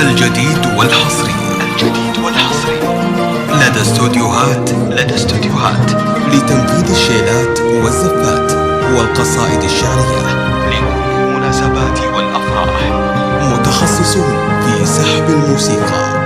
الجديد والحصري لدى استوديوهات لتنفيذ الشيلات والزفات والقصائد الشعرية لكل المناسبات والأفراح، متخصصون في سحب الموسيقى.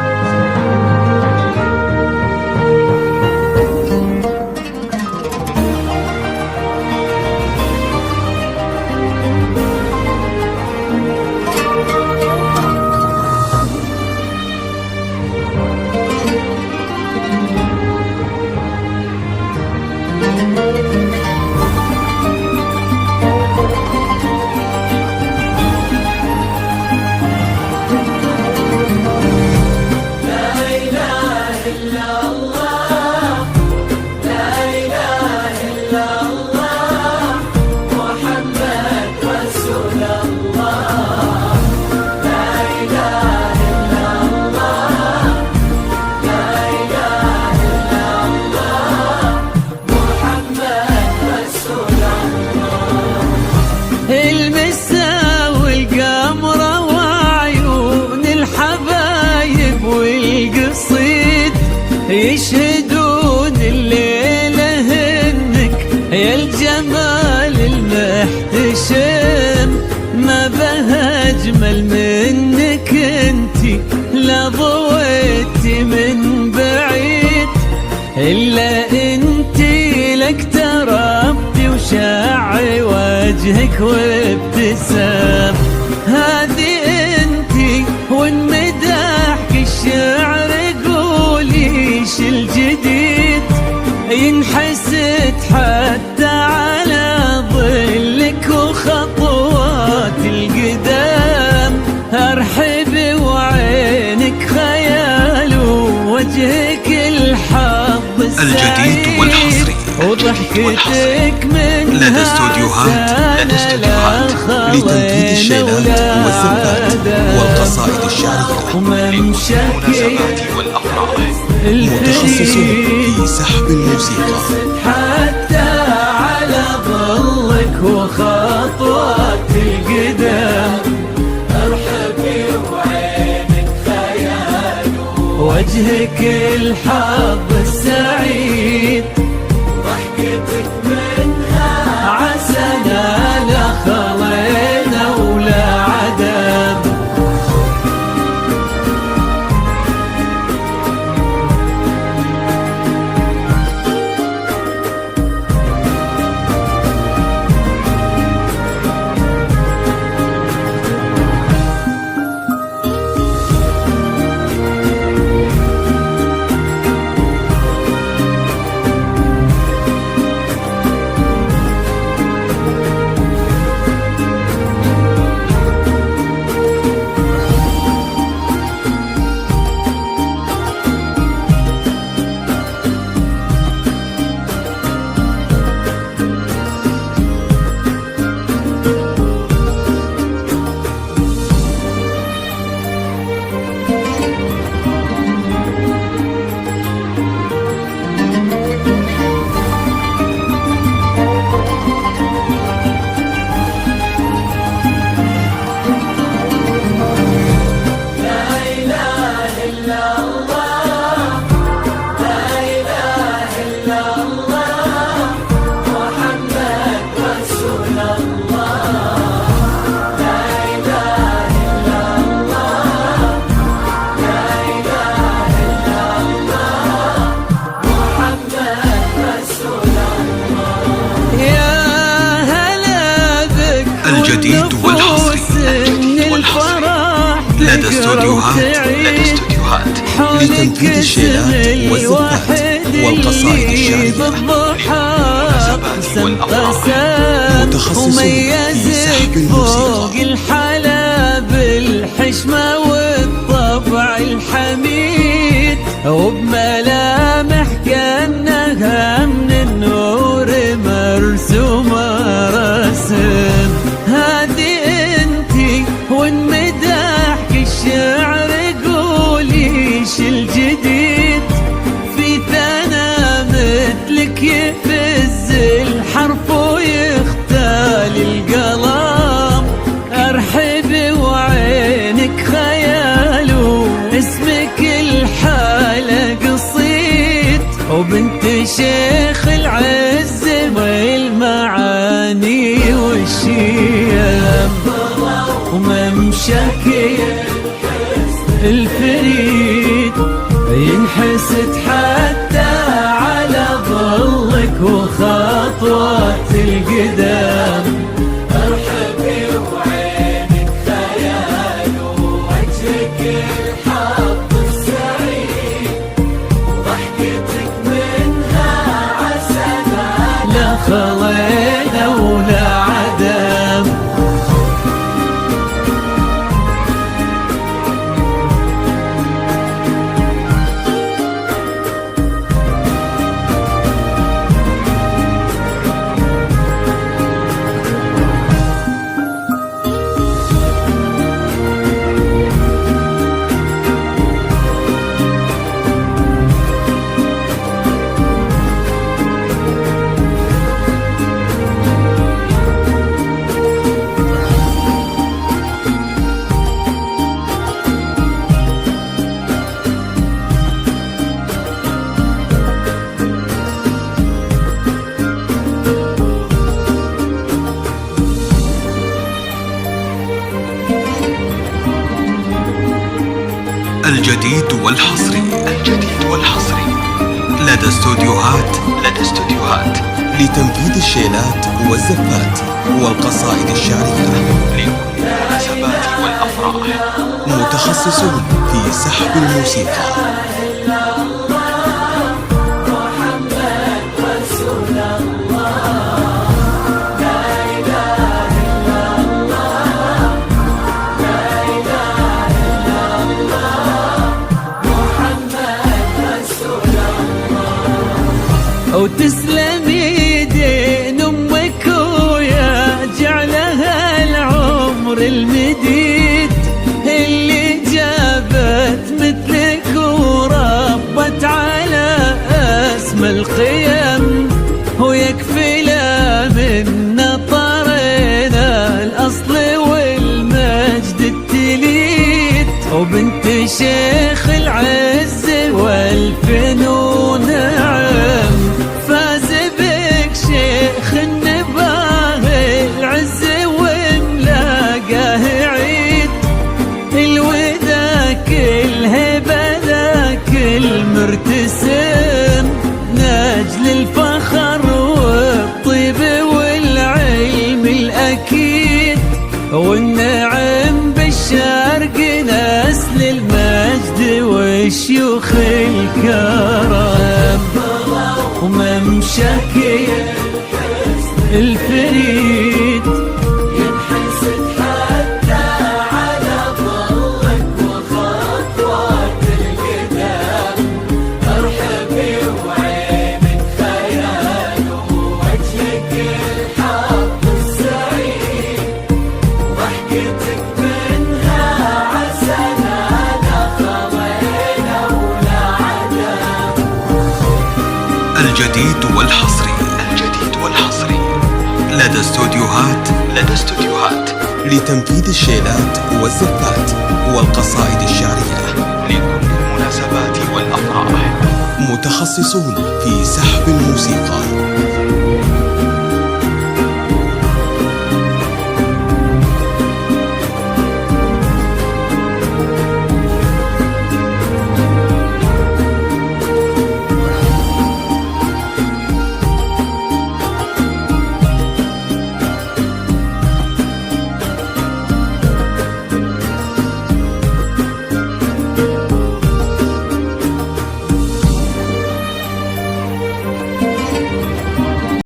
المسا والقمرة وعيون الحبايب والقصيد يشهدون الليلة هنك يا الجمال المحتشم، ما بها أجمل منك انتي لا ضويتي من بعيد، إلا انتي لك تربي وشاعي وجهك وابتسام، هذه انتي وان مدحك الشعر قوليش الجديد ينحسد حتى على ظلك وخطوات القدام، ارحب وعينك خيال ووجهك الحظ الجديد والحصري وضحكتك من لدى استوديوهات لتنفيذ الشيلات والزفات والقصائد الشعرية وممشاك والأفراح، متخصصون في سحب الموسيقى حتى على ظلك وخطوات القدام، ارحبي وعينك خيال وجهك الحظ السعيد، ضحكتك منها عسنا لا خلينا ولا عدم. الجديد والحصري لدى استوديوهات لتنفيذ الشيلات والزفات والقصائد الشعرية متخصصون في سحب الموسيقى الحلا بالحشمة والطبع الحميد، وبملامح كأنها من النور مرسومة رسم، هذه انتي وان مدحك الشعر قوليش الجديد، في ثنا مثلك يفز الحرف ويختال القلم، ارحب وعينك خيال شيخ العز والمعاني والشيم، وممشاك الفريد ينحسد حتى على ظلك وخطوات القدام. ارحبي وعينك خيال ووجهك الحظ السعيد، وضحكتك منها عسلة لا خلينا ولا عدم. الجديد والحصري لدى استوديوهات لتنفيذ الشيلات والزفات والقصائد الشعرية لكل المناسبات والأفراح، متخصصون في سحب الموسيقى. وتسلم يدين امك ويا جعلها العمر المديد، اللي جابت مثلك وربت على اسم القيم، ويكفي لا من طرينا الاصل والمجد التليد، وبنت شيخ العز والفنون نعم، فاز بك شيخ النباه العز وملاقاه عيد، الوذاك الهبة ذاك المرتسم، نجل الفخر والطيب والعلم الأكيد، والنعم بالشرق نسل المجد والشيوخ الكرم، وممشاك الفريد ينحسد حتى على ظلك وخطوات القدام. ارحبي وعينك خيال ووجهك الحظ السعيد، وضحكتك منها عسلة لا خلينا ولا عدم. الجديد والحصري لدى استوديوهات لتنفيذ الشيلات والزفات والقصائد الشعرية لكل المناسبات والأفراح، متخصصون في سحب الموسيقى.